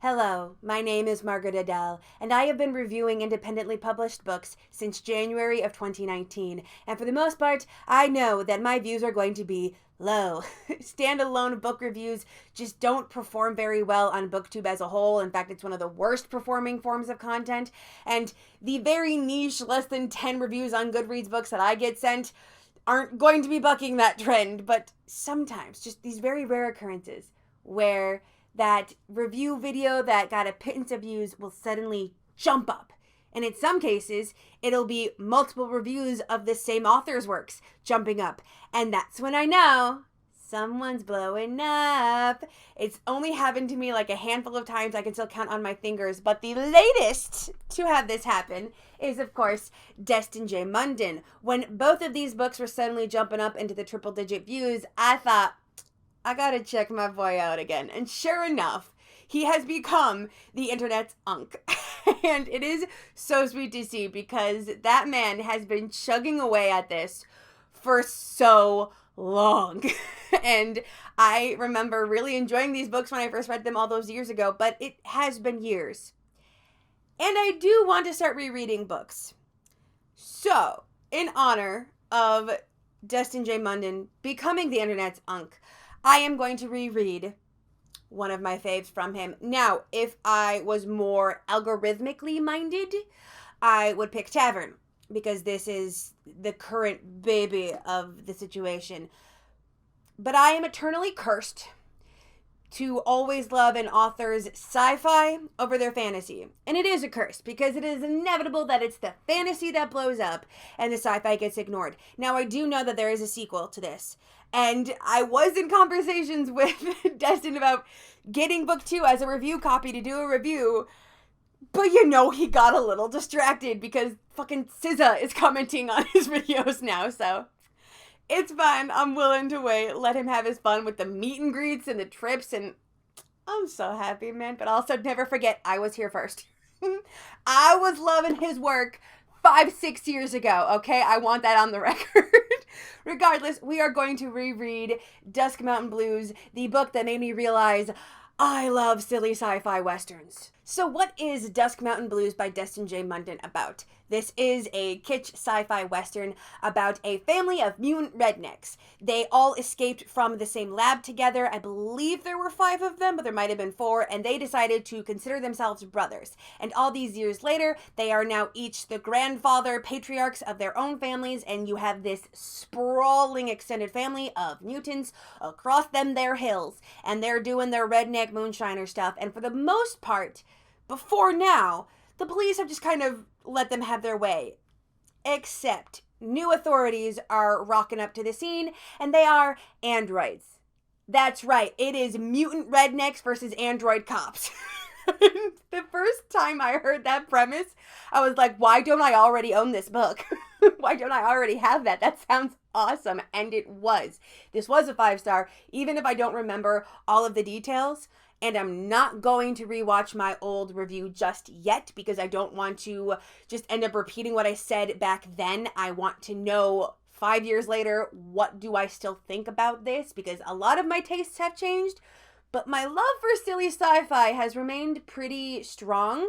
Hello, my name is Margaret Adele, and I have been reviewing independently published books since January of 2019, and for the most part, I know that my views are going to be low. Standalone book reviews just don't perform very well on BookTube as a whole. In fact, it's one of the worst performing forms of content, and the very niche, less than 10 reviews on Goodreads books that I get sent aren't going to be bucking that trend, but sometimes, just these very rare occurrences where that review video that got a pittance of views will suddenly jump up. And in some cases, it'll be multiple reviews of the same author's works jumping up. And that's when I know someone's blowing up. It's only happened to me like a handful of times. I can still count on my fingers. But the latest to have this happen is, of course, Deston J. Munden. When both of these books were suddenly jumping up into the triple-digit views, I thought, I gotta check my boy out again. And sure enough, he has become the internet's unk. And it is so sweet to see because that man has been chugging away at this for so long. And I remember really enjoying these books when I first read them all those years ago, but it has been years. And I do want to start rereading books. So, in honor of Deston J. Munden becoming the internet's unk, I am going to reread one of my faves from him. Now, if I was more algorithmically minded, I would pick Tavern, because this is the current baby of the situation. But I am eternally cursed to always love an author's sci-fi over their fantasy. And it is a curse, because it is inevitable that it's the fantasy that blows up and the sci-fi gets ignored. Now, I do know that there is a sequel to this. And I was in conversations with Deston about getting book 2 as a review copy to do a review. But he got a little distracted because fucking SZA is commenting on his videos now. So it's fine. I'm willing to wait. Let him have his fun with the meet and greets and the trips. And I'm so happy, man. But also never forget, I was here first. I was loving his work 5-6 years ago, okay? I want that on the record. Regardless, we are going to reread Dusk Mountain Blues, the book that made me realize I love silly sci-fi westerns. So what is Dusk Mountain Blues by Deston J. Munden about? This is a kitsch sci-fi western about a family of mutant rednecks. They all escaped from the same lab together. I believe there were 5 of them, but there might have been 4, and they decided to consider themselves brothers. And all these years later, they are now each the grandfather patriarchs of their own families, and you have this sprawling extended family of mutants across them their hills, and they're doing their redneck moonshiner stuff. And for the most part, before now, the police have just kind of let them have their way. Except new authorities are rocking up to the scene, and they are androids. That's right, it is mutant rednecks versus android cops. The first time I heard that premise, I was like, why don't I already own this book? Why don't I already have that? That sounds awesome. And it was. This was a 5-star, even if I don't remember all of the details. And I'm not going to rewatch my old review just yet because I don't want to just end up repeating what I said back then. I want to know 5 years later, what do I still think about this? Because a lot of my tastes have changed, but my love for silly sci-fi has remained pretty strong.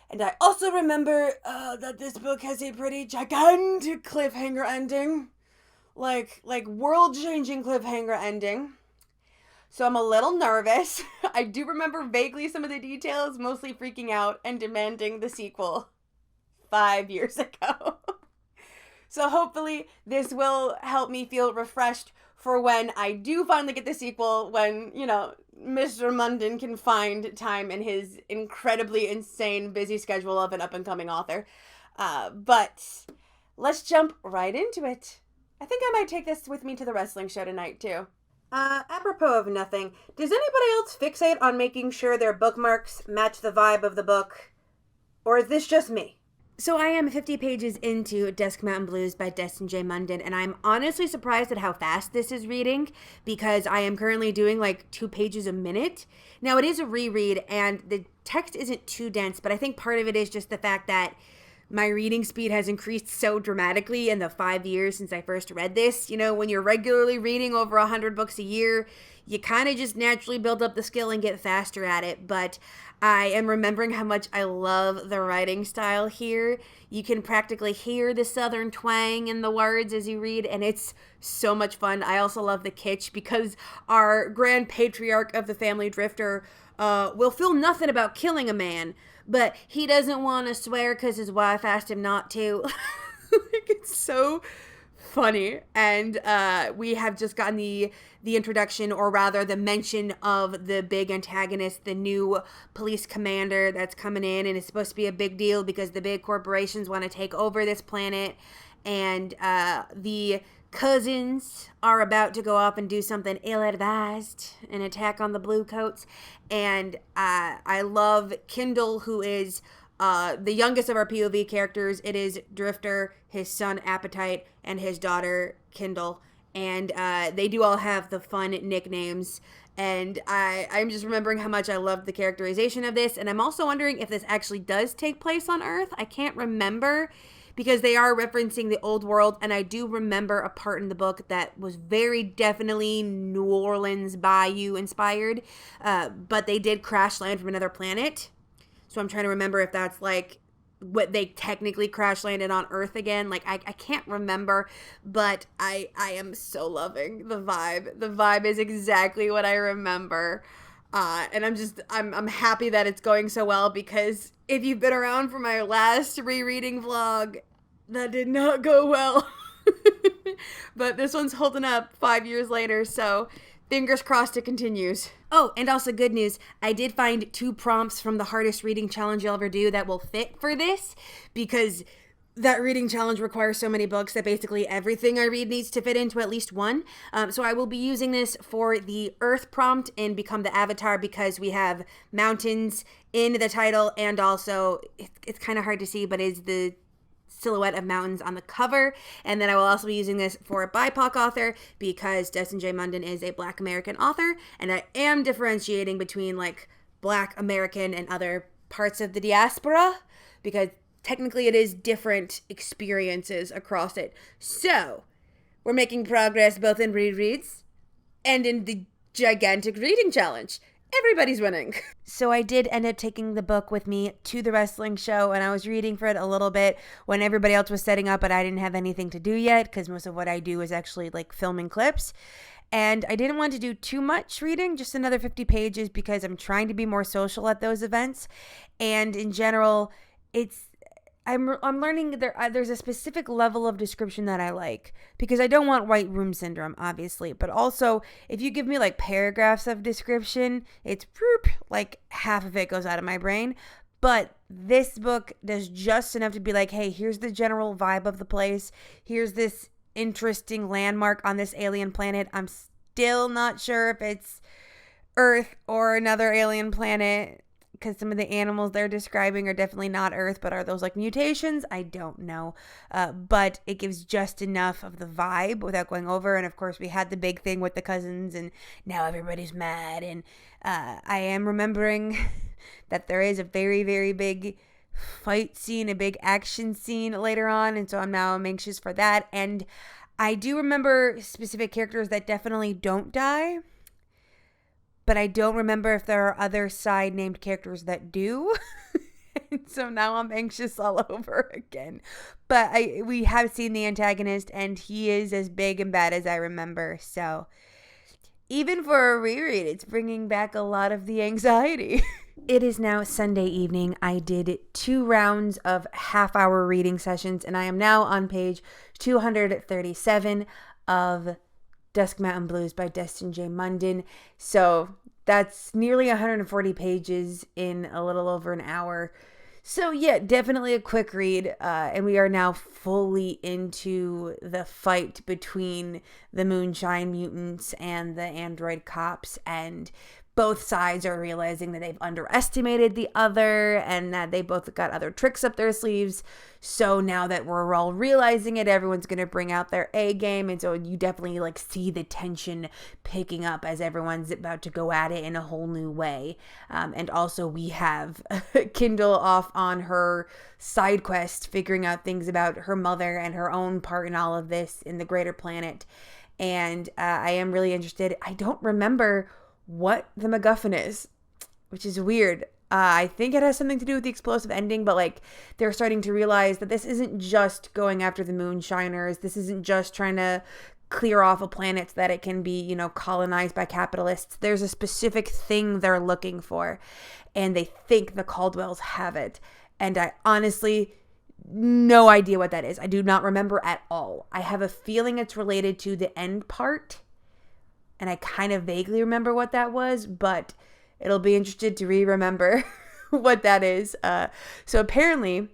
And I also remember that this book has a pretty gigantic cliffhanger ending. Like world-changing cliffhanger ending. So I'm a little nervous. I do remember vaguely some of the details, mostly freaking out and demanding the sequel 5 years ago. So hopefully this will help me feel refreshed for when I do finally get the sequel, when, Mr. Munden can find time in his incredibly insane busy schedule of an up-and-coming author. But let's jump right into it. I think I might take this with me to the wrestling show tonight, too. Apropos of nothing, does anybody else fixate on making sure their bookmarks match the vibe of the book? Or is this just me? So I am 50 pages into Dusk Mountain Blues by Deston J. Munden, and I'm honestly surprised at how fast this is reading, because I am currently doing 2 pages a minute. Now, it is a reread, and the text isn't too dense, but I think part of it is just the fact that My reading speed has increased so dramatically in the 5 years since I first read this. You know, when you're regularly reading over 100 books a year, you kind of just naturally build up the skill and get faster at it. But I am remembering how much I love the writing style here. You can practically hear the southern twang in the words as you read, and it's so much fun. I also love the kitsch because our grand patriarch of the family, Drifter, will feel nothing about killing a man, but he doesn't want to swear because his wife asked him not to. Like, it's so funny. And we have just gotten the introduction, or rather the mention of the big antagonist, the new police commander that's coming in, and it's supposed to be a big deal because the big corporations want to take over this planet, and the cousins are about to go off and do something ill-advised, an attack on the blue coats. And I love Kindle, who is the youngest of our POV characters. It is Drifter, his son Appetite, and his daughter Kindle, and they do all have the fun nicknames. And I'm just remembering how much I loved the characterization of this, and I'm also wondering if this actually does take place on Earth. I can't remember, because they are referencing the old world, and I do remember a part in the book that was very definitely New Orleans Bayou inspired, but they did crash land from another planet. So I'm trying to remember if that's like what they technically crash landed on Earth again. Like, I can't remember, but I am so loving the vibe. The vibe is exactly what I remember. And I'm happy that it's going so well, because if you've been around for my last rereading vlog, that did not go well. But this one's holding up 5 years later, so fingers crossed it continues. Oh, and also good news, I did find 2 prompts from the hardest reading challenge you'll ever do that will fit for this, because that reading challenge requires so many books that basically everything I read needs to fit into at least one. So I will be using this for the Earth prompt and Become the Avatar, because we have mountains in the title, and also it's kind of hard to see, but is the silhouette of mountains on the cover. And then I will also be using this for a BIPOC author, because Deston J. Munden is a Black American author, and I am differentiating between like Black American and other parts of the diaspora, because technically it is different experiences across it. So we're making progress both in rereads and in the gigantic reading challenge. Everybody's winning. So I did end up taking the book with me to the wrestling show, and I was reading for it a little bit when everybody else was setting up, but I didn't have anything to do yet, because most of what I do is actually like filming clips. And I didn't want to do too much reading, just another 50 pages, because I'm trying to be more social at those events. And in general, I'm learning there's a specific level of description that I like, because I don't want white room syndrome, obviously, but also if you give me like paragraphs of description, it's like half of it goes out of my brain. But this book does just enough to be like, hey, here's the general vibe of the place. Here's this interesting landmark on this alien planet. I'm still not sure if it's Earth or another alien planet, because some of the animals they're describing are definitely not Earth, but are those like mutations? I don't know. But it gives just enough of the vibe without going over. And of course, we had the big thing with the cousins, and now everybody's mad. And I am remembering that there is a very, very big fight scene, a big action scene later on. And so I'm anxious for that. And I do remember specific characters that definitely don't die, but I don't remember if there are other side named characters that do. And so now I'm anxious all over again. But we have seen the antagonist, and he is as big and bad as I remember. So even for a reread, it's bringing back a lot of the anxiety. It is now Sunday evening. I did 2 rounds of half-hour reading sessions, and I am now on page 237 of Dusk Mountain Blues by Deston J. Munden. So that's nearly 140 pages in a little over an hour. So yeah, definitely a quick read. And we are now fully into the fight between the Moonshine mutants and the android cops. And both sides are realizing that they've underestimated the other and that they both got other tricks up their sleeves. So now that we're all realizing it, everyone's going to bring out their A game. And so you definitely like see the tension picking up as everyone's about to go at it in a whole new way. And also we have Kindle off on her side quest, figuring out things about her mother and her own part in all of this in the greater planet. And I am really interested. I don't remember what the MacGuffin is, which is weird. I think it has something to do with the explosive ending, but like they're starting to realize that this isn't just going after the moonshiners. This isn't just trying to clear off a planet so that it can be, you know, colonized by capitalists. There's a specific thing they're looking for, and they think the Caldwells have it. And I honestly, no idea what that is. I do not remember at all. I have a feeling it's related to the end part, and I kind of vaguely remember what that was, but it'll be interesting to remember what that is. So apparently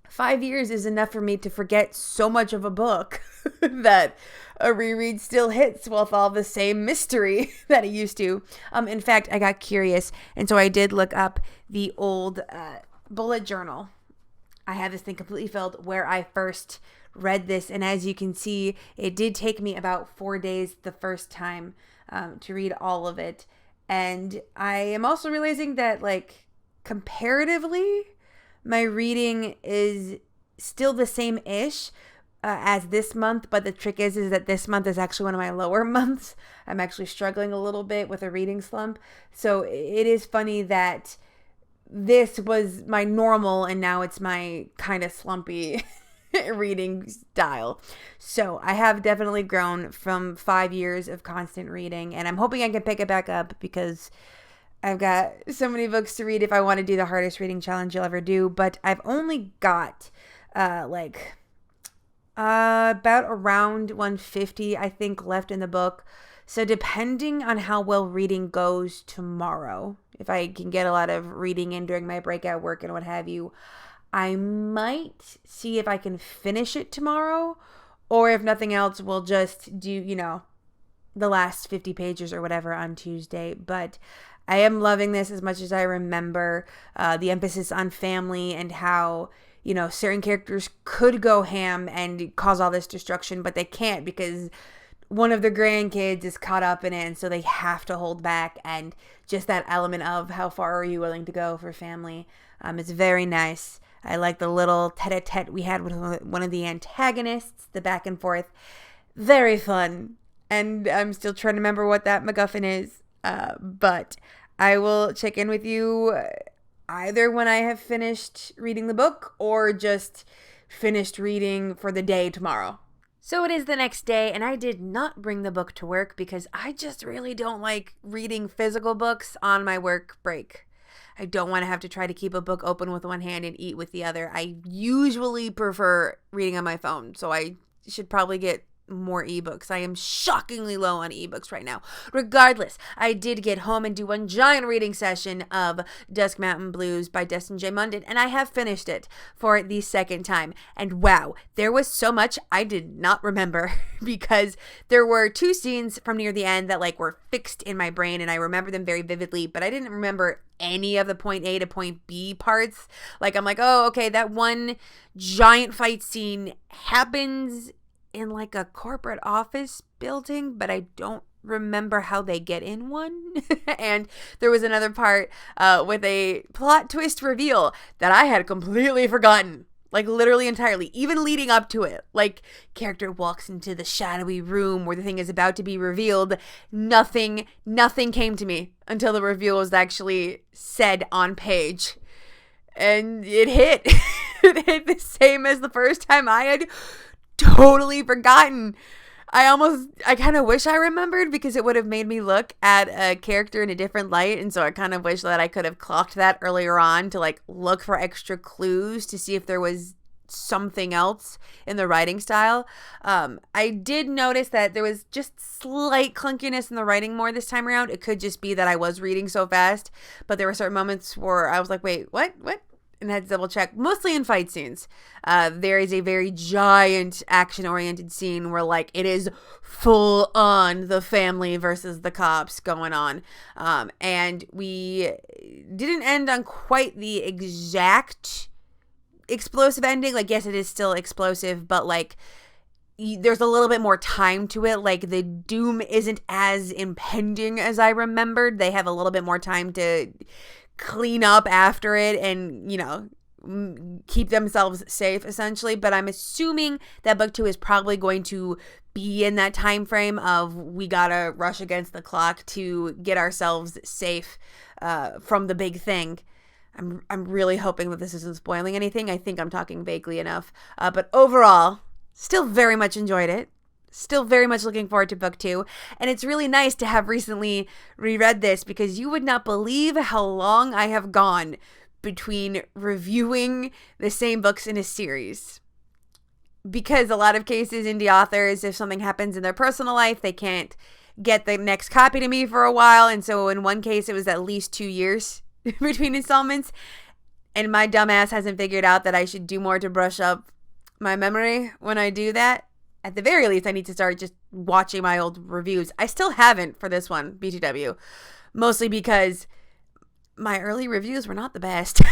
5 years is enough for me to forget so much of a book that a reread still hits with all the same mystery that it used to. In fact, I got curious, and so I did look up the old bullet journal. I have this thing completely filled where I first read this, and as you can see, it did take me about 4 days the first time to read all of it. And I am also realizing that, like, comparatively, my reading is still the same-ish as this month, but the trick is that this month is actually one of my lower months. I'm actually struggling a little bit with a reading slump. So it is funny that this was my normal and now it's my kind of slumpy reading style. So I have definitely grown from 5 years of constant reading, and I'm hoping I can pick it back up because I've got so many books to read if I want to do the hardest reading challenge you'll ever do. But I've only got about around 150, I think, left in the book. So depending on how well reading goes tomorrow, if I can get a lot of reading in during my breakout work and what have you, I might see if I can finish it tomorrow, or if nothing else, we'll just do, you know, the last 50 pages or whatever on Tuesday. But I am loving this as much as I remember. The emphasis on family and how, you know, certain characters could go ham and cause all this destruction, but they can't because one of the grandkids is caught up in it, and so they have to hold back. And just that element of how far are you willing to go for family is very nice. I like the little tete-a-tete we had with one of the antagonists, the back and forth. Very fun. And I'm still trying to remember what that MacGuffin is. But I will check in with you either when I have finished reading the book or just finished reading for the day tomorrow. So it is the next day, and I did not bring the book to work because I just really don't like reading physical books on my work break. I don't want to have to try to keep a book open with one hand and eat with the other. I usually prefer reading on my phone, so I should probably get more ebooks. I am shockingly low on ebooks right now. Regardless, I did get home and do one giant reading session of Dusk Mountain Blues by Deston J, Munden, and I have finished it for the second time. And wow, there was so much I did not remember because there were 2 scenes from near the end that like were fixed in my brain and I remember them very vividly, but I didn't remember any of the point A to point B parts. Like I'm like, oh, okay, that one giant fight scene happens in like a corporate office building, but I don't remember how they get in one. And there was another part with a plot twist reveal that I had completely forgotten, like literally entirely, even leading up to it. Like character walks into the shadowy room where the thing is about to be revealed. Nothing came to me until the reveal was actually said on page. And it hit. It hit the same as the first time. I had totally forgotten. I kind of wish I remembered because it would have made me look at a character in a different light. And so I kind of wish that I could have clocked that earlier on to like look for extra clues to see if there was something else in the writing style. I did notice that there was just slight clunkiness in the writing more this time around. It could just be that I was reading so fast, but there were certain moments where I was like, wait, what? and had to double check, mostly in fight scenes. There is a very giant action-oriented scene where, like, it is full on the family versus the cops going on. And we didn't end on quite the exact explosive ending. Like, yes, it is still explosive, but, like, there's a little bit more time to it. Like, the doom isn't as impending as I remembered. They have a little bit more time to clean up after it and, you know, keep themselves safe, essentially. But I'm assuming that book 2 is probably going to be in that time frame of we gotta rush against the clock to get ourselves safe from the big thing. I'm really hoping that this isn't spoiling anything. I think I'm talking vaguely enough. But overall, still very much enjoyed it. Still very much looking forward to book 2. And it's really nice to have recently reread this because you would not believe how long I have gone between reviewing the same books in a series. Because a lot of cases, indie authors, if something happens in their personal life, they can't get the next copy to me for a while. And so in one case, it was at least 2 years between installments. And my dumbass hasn't figured out that I should do more to brush up my memory when I do that. At the very least, I need to start just watching my old reviews. I still haven't for this one, BTW. Mostly because my early reviews were not the best.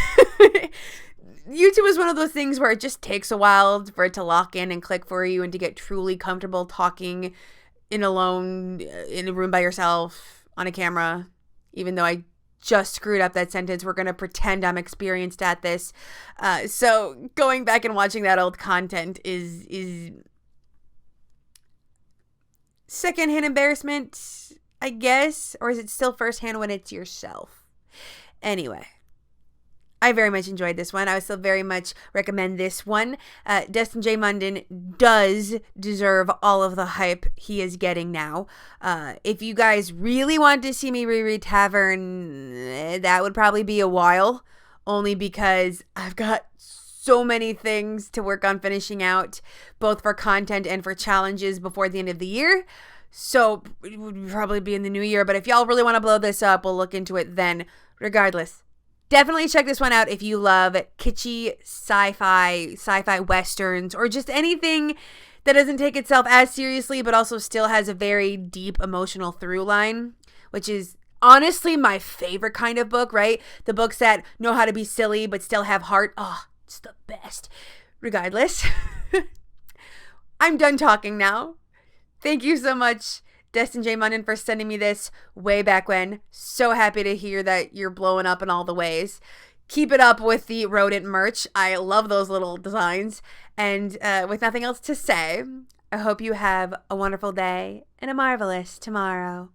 YouTube is one of those things where it just takes a while for it to lock in and click for you and to get truly comfortable talking in a room by yourself on a camera. Even though I just screwed up that sentence, we're going to pretend I'm experienced at this. So going back and watching that old content is secondhand embarrassment, I guess. Or is it still firsthand when it's yourself? Anyway, I very much enjoyed this one. I would still very much recommend this one. Deston J. Munden does deserve all of the hype he is getting now. If you guys really want to see me reread Tavern, that would probably be a while. Only because I've got so many things to work on finishing out, both for content and for challenges before the end of the year. So it would probably be in the new year. But if y'all really want to blow this up, we'll look into it then. Regardless, definitely check this one out if you love kitschy sci-fi westerns, or just anything that doesn't take itself as seriously but also still has a very deep emotional through line, which is honestly my favorite kind of book, right? The books that know how to be silly but still have heart. Oh, it's the best. Regardless, I'm done talking now. Thank you so much, Deston J. Munden, for sending me this way back when. So happy to hear that you're blowing up in all the ways. Keep it up with the rodent merch. I love those little designs. And with nothing else to say, I hope you have a wonderful day and a marvelous tomorrow.